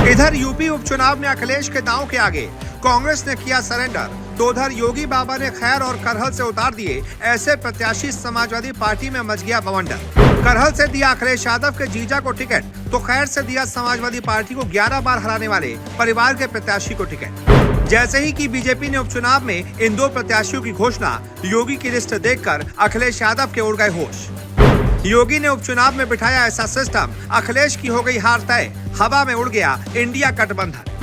इधर यूपी उपचुनाव में अखिलेश के दांव के आगे कांग्रेस ने किया सरेंडर, तो उधर योगी बाबा ने खैर और करहल से उतार दिए ऐसे प्रत्याशी। समाजवादी पार्टी में मच गया बवंडर। करहल से दिया अखिलेश यादव के जीजा को टिकट, तो खैर से दिया समाजवादी पार्टी को 11 बार हराने वाले परिवार के प्रत्याशी को टिकट। जैसे ही कि बीजेपी ने उपचुनाव में इन दो प्रत्याशियों की घोषणा, योगी की लिस्ट देखकर अखिलेश यादव के उड़ गए होश। योगी ने उपचुनाव में बिठाया ऐसा सिस्टम, अखिलेश की हो गई हार तय, हवा में उड़ गया इंडिया गठबंधन।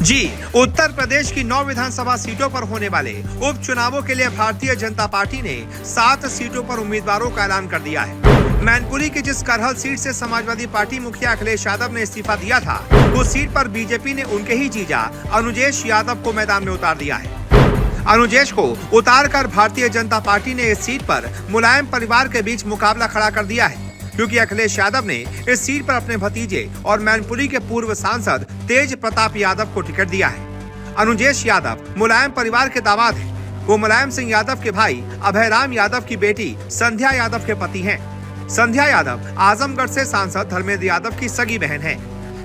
जी, उत्तर प्रदेश की 9 विधानसभा सीटों पर होने वाले उपचुनावों के लिए भारतीय जनता पार्टी ने 7 सीटों पर उम्मीदवारों का ऐलान कर दिया है। मैनपुरी की जिस करहल सीट से समाजवादी पार्टी मुखिया अखिलेश यादव ने इस्तीफा दिया था, उस सीट पर बीजेपी ने उनके ही जीजा अनुजेश यादव को मैदान में उतार दिया है। अनुजेश को उतारकर भारतीय जनता पार्टी ने इस सीट पर मुलायम परिवार के बीच मुकाबला खड़ा कर दिया है, क्योंकि अखिलेश यादव ने इस सीट पर अपने भतीजे और मैनपुरी के पूर्व सांसद तेज प्रताप यादव को टिकट दिया है। अनुजेश यादव मुलायम परिवार के दामाद हैं। वो मुलायम सिंह यादव के भाई अभयराम यादव की बेटी संध्या यादव के पति हैं। संध्या यादव आजमगढ़ से सांसद धर्मेंद्र यादव की सगी बहन है।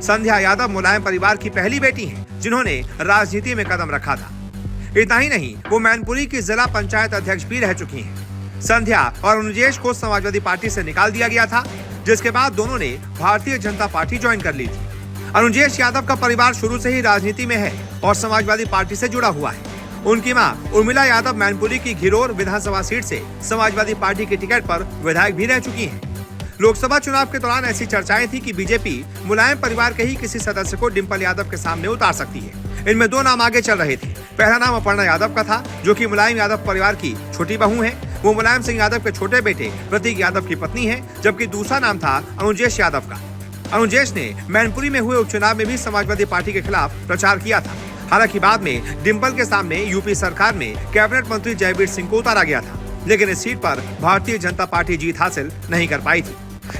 संध्या यादव मुलायम परिवार की पहली बेटी हैं, जिन्होंने राजनीति में कदम रखा था। इतना ही नहीं, वो मैनपुरी की जिला पंचायत अध्यक्ष भी रह चुकी हैं। संध्या और अनुजेश को समाजवादी पार्टी से निकाल दिया गया था, जिसके बाद दोनों ने भारतीय जनता पार्टी ज्वाइन कर ली थी। अनुजेश यादव का परिवार शुरू से ही राजनीति में है और समाजवादी पार्टी से जुड़ा हुआ है। उनकी मां उर्मिला यादव मैनपुरी की घिरोर विधानसभा सीट से समाजवादी पार्टी की टिकट पर विधायक भी रह चुकी हैं। लोकसभा चुनाव के दौरान ऐसी चर्चाएं थी कि बीजेपी मुलायम परिवार के ही किसी सदस्य को डिंपल यादव के सामने उतार सकती है। इनमें 2 नाम आगे चल रहे थे। पहला नाम अपर्णा यादव का था, जो कि मुलायम यादव परिवार की छोटी बहू है। वो मुलायम सिंह यादव के छोटे बेटे प्रतीक यादव की पत्नी है, जबकि दूसरा नाम था अनुजेश यादव का। अनुजेश ने मैनपुरी में हुए उपचुनाव में भी समाजवादी पार्टी के खिलाफ प्रचार किया था। हालांकि बाद में डिंपल के सामने यूपी सरकार में कैबिनेट मंत्री जयवीर सिंह को उतारा गया था, लेकिन इस सीट पर भारतीय जनता पार्टी जीत हासिल नहीं कर पाई थी।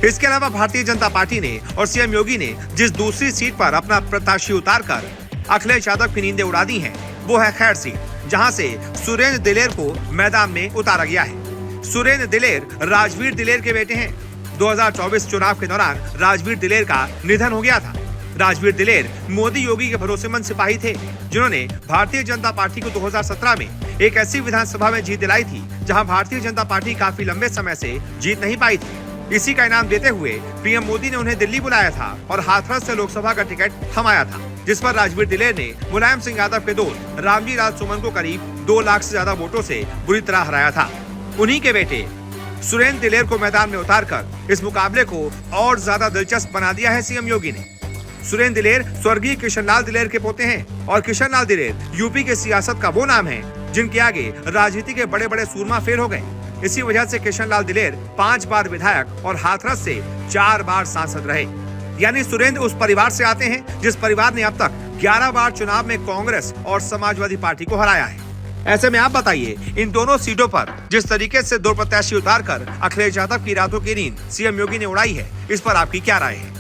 इसके अलावा भारतीय जनता पार्टी ने और सीएम योगी ने जिस दूसरी सीट पर अपना प्रत्याशी उतारकर अखिलेश यादव की नींदें उड़ा दी हैं, वो है खैर सीट, जहां से सुरेंद्र दिलेर को मैदान में उतारा गया है। सुरेंद्र दिलेर राजवीर दिलेर के बेटे हैं। 2024 चुनाव के दौरान राजवीर दिलेर का निधन हो गया था। राजवीर दिलेर मोदी योगी के भरोसेमंद सिपाही थे, जिन्होंने भारतीय जनता पार्टी को 2017 में एक ऐसी विधानसभा में जीत दिलाई थी, जहां भारतीय जनता पार्टी काफी लंबे समय से जीत नहीं पाई थी। इसी का इनाम देते हुए पीएम मोदी ने उन्हें दिल्ली बुलाया था और हाथरस से लोकसभा का टिकट थमाया था, जिस पर राजवीर दिलेर ने मुलायम सिंह यादव के दोस्त रामजी राज सुमन को करीब 2 लाख से ज्यादा वोटों से बुरी तरह हराया था। उन्हीं के बेटे सुरेंद्र दिलेर को मैदान में उतारकर इस मुकाबले को और ज्यादा दिलचस्प बना दिया है सीएम योगी ने। सुरेंद्र दिलेर स्वर्गीय किशनलाल दिलेर के पोते हैं और किशनलाल दिलेर यूपी की सियासत का वो नाम है जिनके आगे राजनीति के बड़े बड़े सूरमा फेल हो गए। इसी वजह से किशनलाल दिलेर 5 बार विधायक और हाथरस से 4 बार सांसद रहे। यानी सुरेंद्र उस परिवार से आते हैं जिस परिवार ने अब तक 11 बार चुनाव में कांग्रेस और समाजवादी पार्टी को हराया है। ऐसे में आप बताइए, इन दोनों सीटों पर जिस तरीके से 2 प्रत्याशी उतारकर अखिलेश यादव की रातों की नींद सीएम योगी ने उड़ाई है, इस पर आपकी क्या राय है?